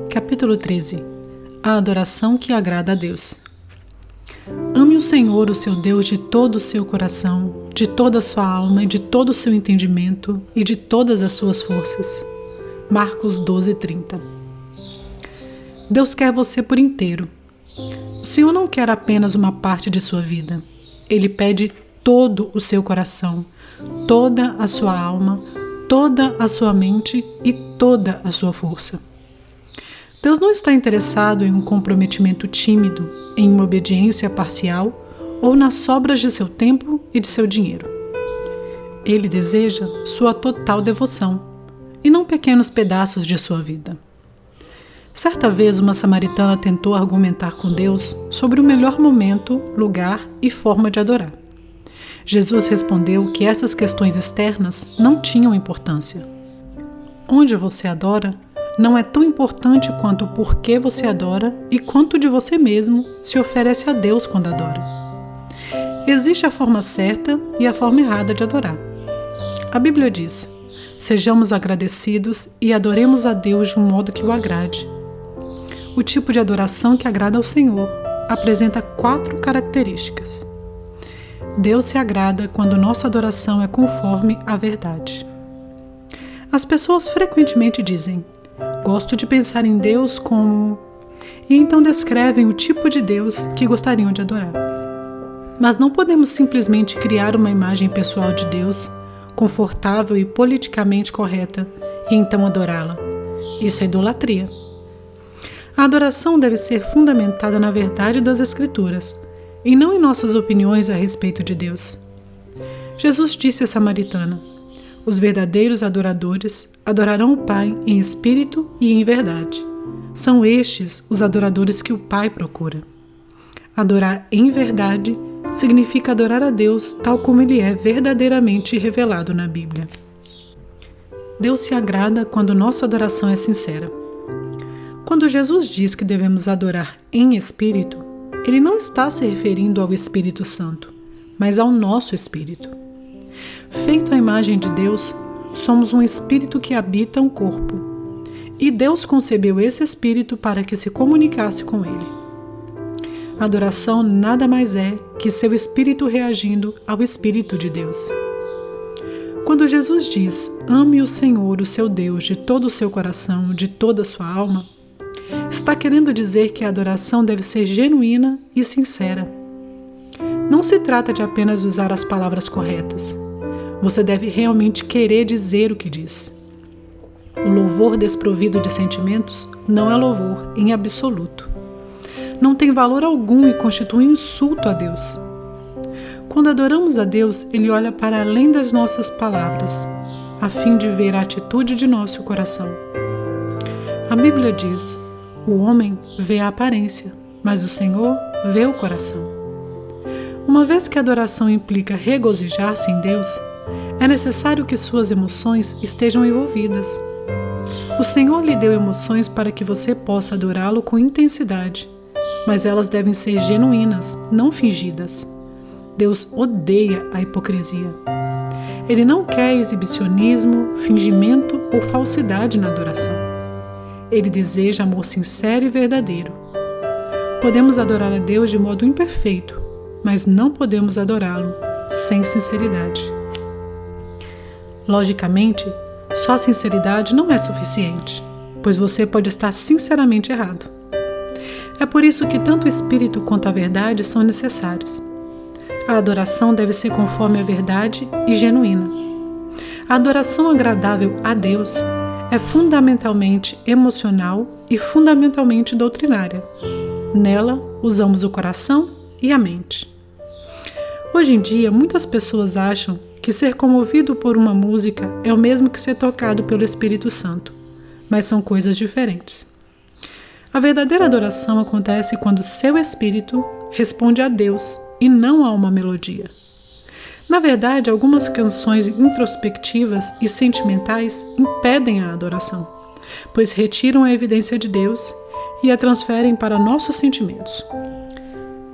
Capítulo 13. A adoração que agrada a Deus. Ame o Senhor, o seu Deus, de todo o seu coração, de toda a sua alma e de todo o seu entendimento e de todas as suas forças. Marcos 12:30. Deus quer você por inteiro. O Senhor não quer apenas uma parte de sua vida. Ele pede todo o seu coração, toda a sua alma, toda a sua mente e toda a sua força. Deus não está interessado em um comprometimento tímido, em uma obediência parcial ou nas sobras de seu tempo e de seu dinheiro. Ele deseja sua total devoção e não pequenos pedaços de sua vida. Certa vez, uma samaritana tentou argumentar com Deus sobre o melhor momento, lugar e forma de adorar. Jesus respondeu que essas questões externas não tinham importância. Onde você adora não é tão importante quanto o porquê você adora e quanto de você mesmo se oferece a Deus quando adora. Existe a forma certa e a forma errada de adorar. A Bíblia diz: sejamos agradecidos e adoremos a Deus de um modo que o agrade. O tipo de adoração que agrada ao Senhor apresenta 4 características. Deus se agrada quando nossa adoração é conforme a verdade. As pessoas frequentemente dizem: gosto de pensar em Deus como... E então descrevem o tipo de Deus que gostariam de adorar. Mas não podemos simplesmente criar uma imagem pessoal de Deus, confortável e politicamente correta, e então adorá-la. Isso é idolatria. A adoração deve ser fundamentada na verdade das Escrituras, e não em nossas opiniões a respeito de Deus. Jesus disse à samaritana: os verdadeiros adoradores adorarão o Pai em espírito e em verdade. São estes os adoradores que o Pai procura. Adorar em verdade significa adorar a Deus tal como Ele é verdadeiramente revelado na Bíblia. Deus se agrada quando nossa adoração é sincera. Quando Jesus diz que devemos adorar em espírito, Ele não está se referindo ao Espírito Santo, mas ao nosso espírito. Feito à imagem de Deus, somos um espírito que habita um corpo. E Deus concebeu esse espírito para que se comunicasse com ele. A adoração nada mais é que seu espírito reagindo ao Espírito de Deus. Quando Jesus diz: ame o Senhor, o seu Deus, de todo o seu coração, de toda a sua alma, está querendo dizer que a adoração deve ser genuína e sincera. Não se trata de apenas usar as palavras corretas. Você deve realmente querer dizer o que diz. O louvor desprovido de sentimentos não é louvor em absoluto. Não tem valor algum e constitui um insulto a Deus. Quando adoramos a Deus, Ele olha para além das nossas palavras, a fim de ver a atitude de nosso coração. A Bíblia diz: o homem vê a aparência, mas o Senhor vê o coração. Uma vez que a adoração implica regozijar-se em Deus, é necessário que suas emoções estejam envolvidas. O Senhor lhe deu emoções para que você possa adorá-lo com intensidade, mas elas devem ser genuínas, não fingidas. Deus odeia a hipocrisia. Ele não quer exibicionismo, fingimento ou falsidade na adoração. Ele deseja amor sincero e verdadeiro. Podemos adorar a Deus de modo imperfeito, mas não podemos adorá-lo sem sinceridade. Logicamente, só sinceridade não é suficiente, pois você pode estar sinceramente errado. É por isso que tanto o espírito quanto a verdade são necessários. A adoração deve ser conforme a verdade e genuína. A adoração agradável a Deus é fundamentalmente emocional e fundamentalmente doutrinária. Nela, usamos o coração e a mente. Hoje em dia, muitas pessoas acham que ser comovido por uma música é o mesmo que ser tocado pelo Espírito Santo, mas são coisas diferentes. A verdadeira adoração acontece quando seu espírito responde a Deus e não a uma melodia. Na verdade, algumas canções introspectivas e sentimentais impedem a adoração, pois retiram a evidência de Deus e a transferem para nossos sentimentos.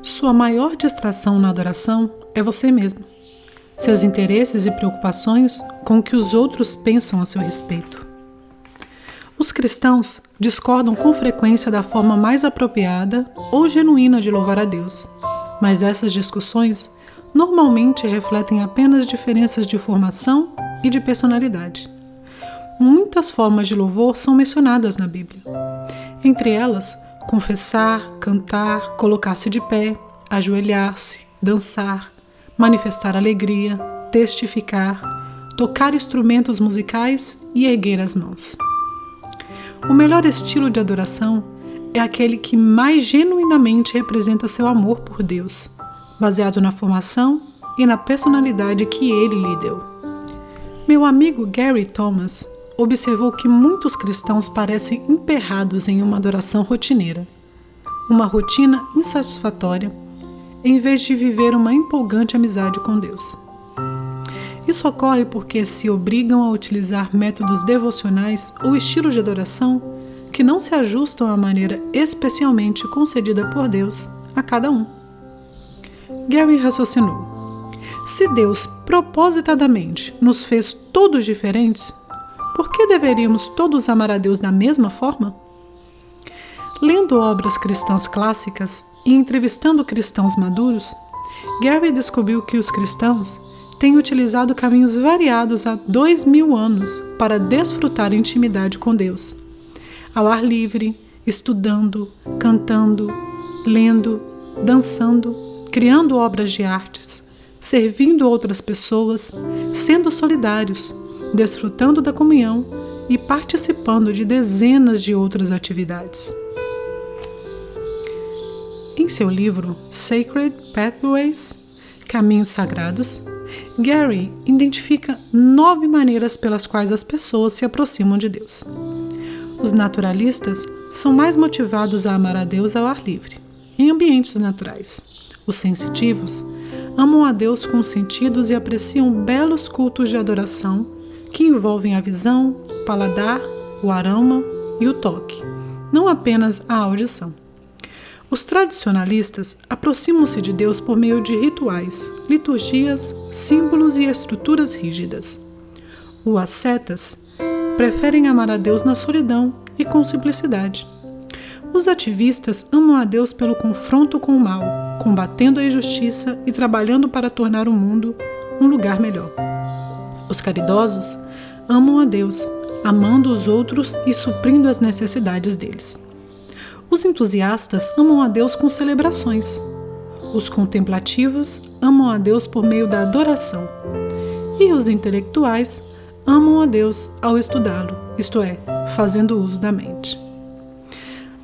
Sua maior distração na adoração é você mesmo, seus interesses e preocupações com o que os outros pensam a seu respeito. Os cristãos discordam com frequência da forma mais apropriada ou genuína de louvar a Deus, mas essas discussões normalmente refletem apenas diferenças de formação e de personalidade. Muitas formas de louvor são mencionadas na Bíblia. Entre elas, confessar, cantar, colocar-se de pé, ajoelhar-se, dançar, manifestar alegria, testificar, tocar instrumentos musicais e erguer as mãos. O melhor estilo de adoração é aquele que mais genuinamente representa seu amor por Deus, baseado na formação e na personalidade que Ele lhe deu. Meu amigo Gary Thomas observou que muitos cristãos parecem emperrados em uma adoração rotineira, uma rotina insatisfatória, em vez de viver uma empolgante amizade com Deus. Isso ocorre porque se obrigam a utilizar métodos devocionais ou estilos de adoração que não se ajustam à maneira especialmente concedida por Deus a cada um. Gary raciocinou: se Deus propositadamente nos fez todos diferentes, por que deveríamos todos amar a Deus da mesma forma? Lendo obras cristãs clássicas e entrevistando cristãos maduros, Gary descobriu que os cristãos têm utilizado caminhos variados há 2000 anos para desfrutar intimidade com Deus. Ao ar livre, estudando, cantando, lendo, dançando, criando obras de artes, servindo outras pessoas, sendo solidários, desfrutando da comunhão e participando de dezenas de outras atividades. Em seu livro Sacred Pathways, Caminhos Sagrados, Gary identifica 9 maneiras pelas quais as pessoas se aproximam de Deus. Os naturalistas são mais motivados a amar a Deus ao ar livre, em ambientes naturais. Os sensitivos amam a Deus com os sentidos e apreciam belos cultos de adoração que envolvem a visão, o paladar, o aroma e o toque, não apenas a audição. Os tradicionalistas aproximam-se de Deus por meio de rituais, liturgias, símbolos e estruturas rígidas. Os ascetas preferem amar a Deus na solidão e com simplicidade. Os ativistas amam a Deus pelo confronto com o mal, combatendo a injustiça e trabalhando para tornar o mundo um lugar melhor. Os caridosos amam a Deus, amando os outros e suprindo as necessidades deles. Os entusiastas amam a Deus com celebrações. Os contemplativos amam a Deus por meio da adoração. E os intelectuais amam a Deus ao estudá-lo, isto é, fazendo uso da mente.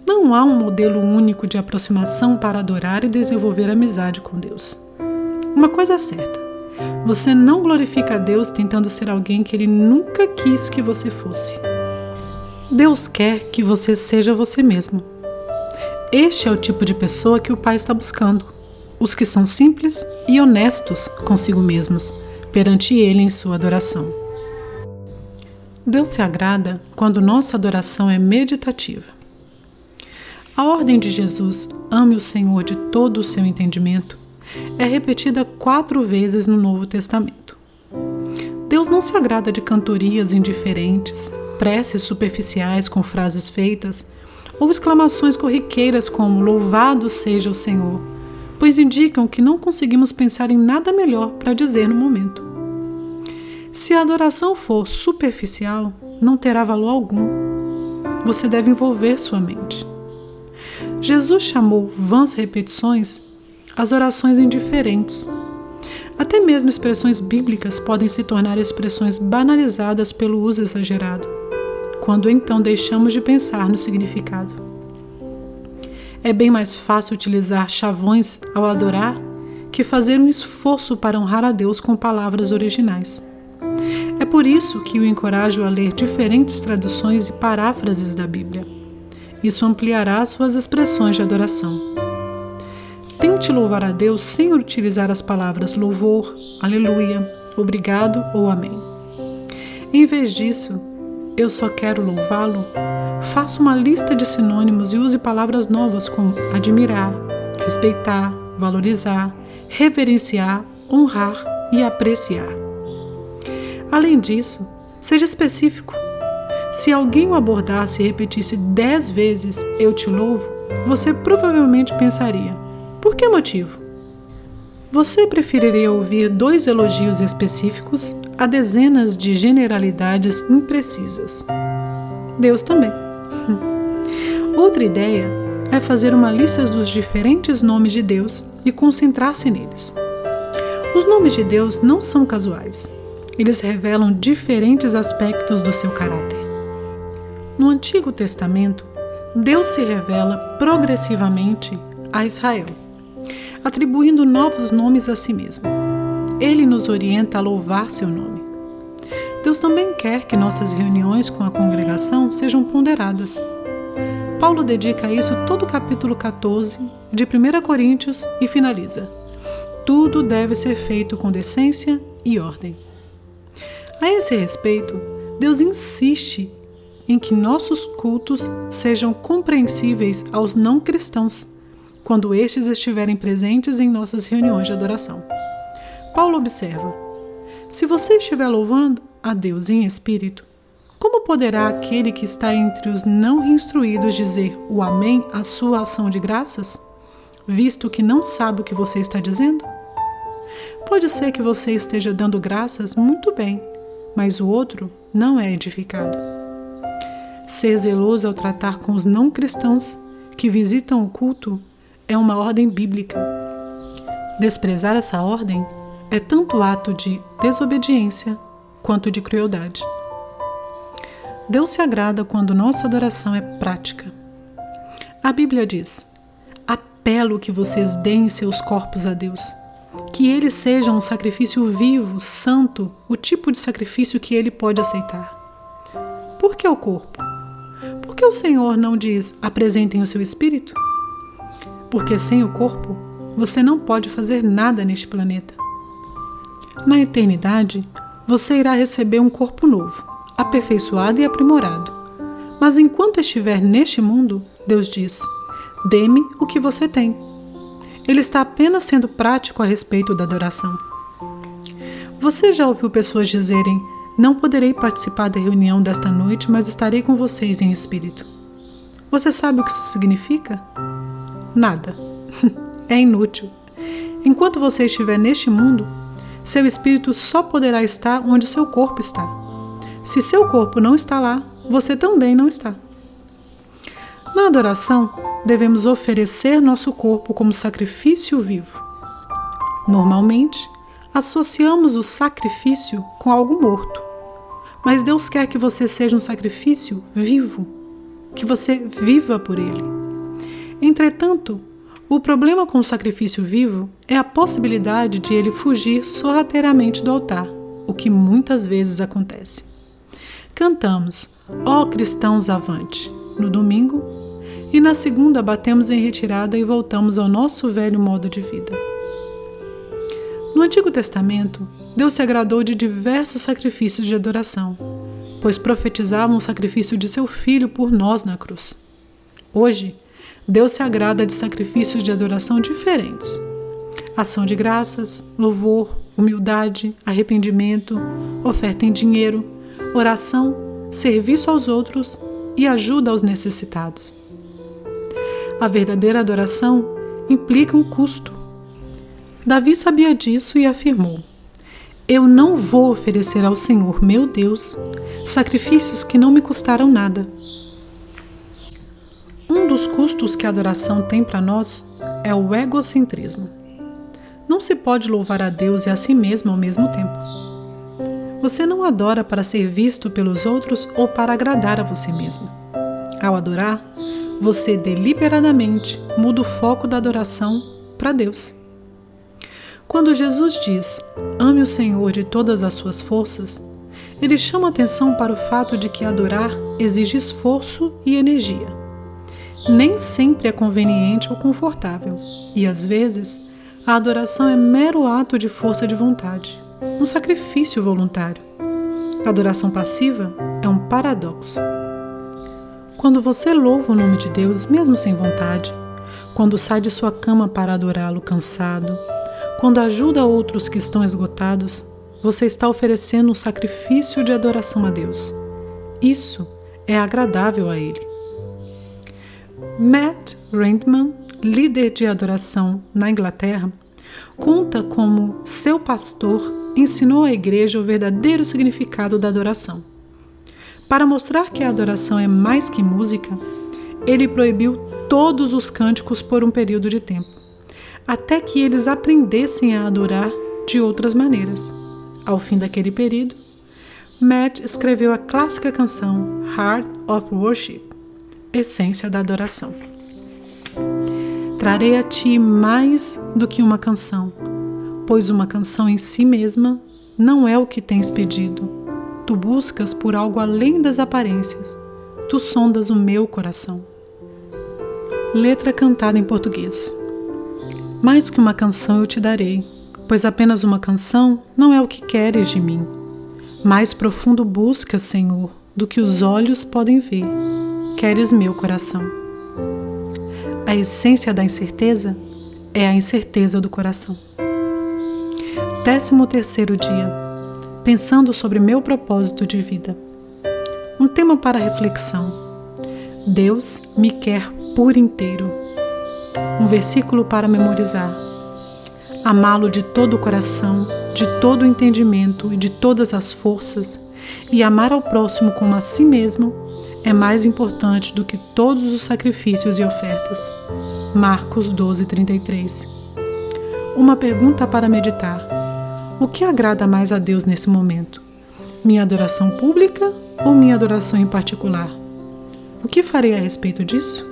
Não há um modelo único de aproximação para adorar e desenvolver amizade com Deus. Uma coisa é certa: você não glorifica a Deus tentando ser alguém que Ele nunca quis que você fosse. Deus quer que você seja você mesmo. Este é o tipo de pessoa que o Pai está buscando, os que são simples e honestos consigo mesmos, perante Ele em sua adoração. Deus se agrada quando nossa adoração é meditativa. A ordem de Jesus, ame o Senhor de todo o seu entendimento, é repetida 4 vezes no Novo Testamento. Deus não se agrada de cantorias indiferentes, preces superficiais com frases feitas, ou exclamações corriqueiras como louvado seja o Senhor, pois indicam que não conseguimos pensar em nada melhor para dizer no momento. Se a adoração for superficial, não terá valor algum. Você deve envolver sua mente. Jesus chamou vãs repetições as orações indiferentes. Até mesmo expressões bíblicas podem se tornar expressões banalizadas pelo uso exagerado, quando então deixamos de pensar no significado. É bem mais fácil utilizar chavões ao adorar que fazer um esforço para honrar a Deus com palavras originais. É por isso que o encorajo a ler diferentes traduções e paráfrases da Bíblia. Isso ampliará suas expressões de adoração. Tente louvar a Deus sem utilizar as palavras louvor, aleluia, obrigado ou amém. Em vez disso, eu só quero louvá-lo, Faça uma lista de sinônimos e use palavras novas como admirar, respeitar, valorizar, reverenciar, honrar e apreciar. Além disso, seja específico. Se alguém o abordasse e repetisse 10 vezes "eu te louvo", você provavelmente pensaria: por que motivo? Você preferiria ouvir 2 elogios específicos a dezenas de generalidades imprecisas. Deus também. Outra ideia é fazer uma lista dos diferentes nomes de Deus e concentrar-se neles. Os nomes de Deus não são casuais. Eles revelam diferentes aspectos do seu caráter. No Antigo Testamento, Deus se revela progressivamente a Israel, atribuindo novos nomes a si mesmo. Ele nos orienta a louvar seu nome. Deus também quer que nossas reuniões com a congregação sejam ponderadas. Paulo dedica a isso todo o capítulo 14 de 1 Coríntios e finaliza: tudo deve ser feito com decência e ordem. A esse respeito, Deus insiste em que nossos cultos sejam compreensíveis aos não cristãos, quando estes estiverem presentes em nossas reuniões de adoração. Paulo observa: se você estiver louvando a Deus em espírito, como poderá aquele que está entre os não instruídos dizer o amém à sua ação de graças, visto que não sabe o que você está dizendo? Pode ser que você esteja dando graças muito bem, mas o outro não é edificado. Ser zeloso ao tratar com os não cristãos que visitam o culto é uma ordem bíblica. Desprezar essa ordem é tanto ato de desobediência quanto de crueldade. Deus se agrada quando nossa adoração é prática. A Bíblia diz: apelo que vocês deem seus corpos a Deus, que eles sejam um sacrifício vivo, santo, o tipo de sacrifício que Ele pode aceitar. Por que o corpo? Por que o Senhor não diz: apresentem o seu espírito? Porque sem o corpo, você não pode fazer nada neste planeta. Na eternidade, você irá receber um corpo novo, aperfeiçoado e aprimorado. Mas enquanto estiver neste mundo, Deus diz: dê-me o que você tem. Ele está apenas sendo prático a respeito da adoração. Você já ouviu pessoas dizerem: não poderei participar da reunião desta noite, mas estarei com vocês em espírito. Você sabe o que isso significa? Nada. É inútil. Enquanto você estiver neste mundo, seu espírito só poderá estar onde seu corpo está. Se seu corpo não está lá, você também não está. Na adoração, devemos oferecer nosso corpo como sacrifício vivo. Normalmente, associamos o sacrifício com algo morto. Mas Deus quer que você seja um sacrifício vivo, que você viva por Ele. Entretanto, o problema com o sacrifício vivo é a possibilidade de ele fugir sorrateiramente do altar, o que muitas vezes acontece. Cantamos "Ó cristãos avante" no domingo e na segunda batemos em retirada e voltamos ao nosso velho modo de vida. No Antigo Testamento, Deus se agradou de diversos sacrifícios de adoração, pois profetizavam o sacrifício de seu Filho por nós na cruz. Hoje, Deus se agrada de sacrifícios de adoração diferentes: ação de graças, louvor, humildade, arrependimento, oferta em dinheiro, oração, serviço aos outros e ajuda aos necessitados. A verdadeira adoração implica um custo. Davi sabia disso e afirmou: eu não vou oferecer ao Senhor, meu Deus, sacrifícios que não me custaram nada. Um dos custos que a adoração tem para nós é o egocentrismo. Não se pode louvar a Deus e a si mesmo ao mesmo tempo. Você não adora para ser visto pelos outros ou para agradar a você mesmo. Ao adorar, você deliberadamente muda o foco da adoração para Deus. Quando Jesus diz: ame o Senhor de todas as suas forças, ele chama atenção para o fato de que adorar exige esforço e energia. Nem sempre é conveniente ou confortável, e às vezes a adoração é mero ato de força de vontade, um sacrifício voluntário. A adoração passiva é um paradoxo. Quando você louva o nome de Deus, mesmo sem vontade, quando sai de sua cama para adorá-lo cansado, quando ajuda outros que estão esgotados, você está oferecendo um sacrifício de adoração a Deus. Isso é agradável a Ele. Matt Redman, líder de adoração na Inglaterra, conta como seu pastor ensinou à igreja o verdadeiro significado da adoração. Para mostrar que a adoração é mais que música, ele proibiu todos os cânticos por um período de tempo, até que eles aprendessem a adorar de outras maneiras. Ao fim daquele período, Matt escreveu a clássica canção Heart of Worship, essência da adoração. Trarei a ti mais do que uma canção, pois uma canção em si mesma não é o que tens pedido. Tu buscas por algo além das aparências. Tu sondas o meu coração. Letra cantada em português. Mais que uma canção eu te darei, pois apenas uma canção não é o que queres de mim. Mais profundo buscas, Senhor, do que os olhos podem ver. Queres meu coração. A essência da incerteza é a incerteza do coração. 13º dia. Pensando sobre meu propósito de vida. Um tema para reflexão. Deus me quer por inteiro. Um versículo para memorizar. Amá-lo de todo o coração, de todo o entendimento e de todas as forças, e amar ao próximo como a si mesmo, é mais importante do que todos os sacrifícios e ofertas. Marcos 12:33. Uma pergunta para meditar. O que agrada mais a Deus nesse momento? Minha adoração pública ou minha adoração em particular? O que farei a respeito disso?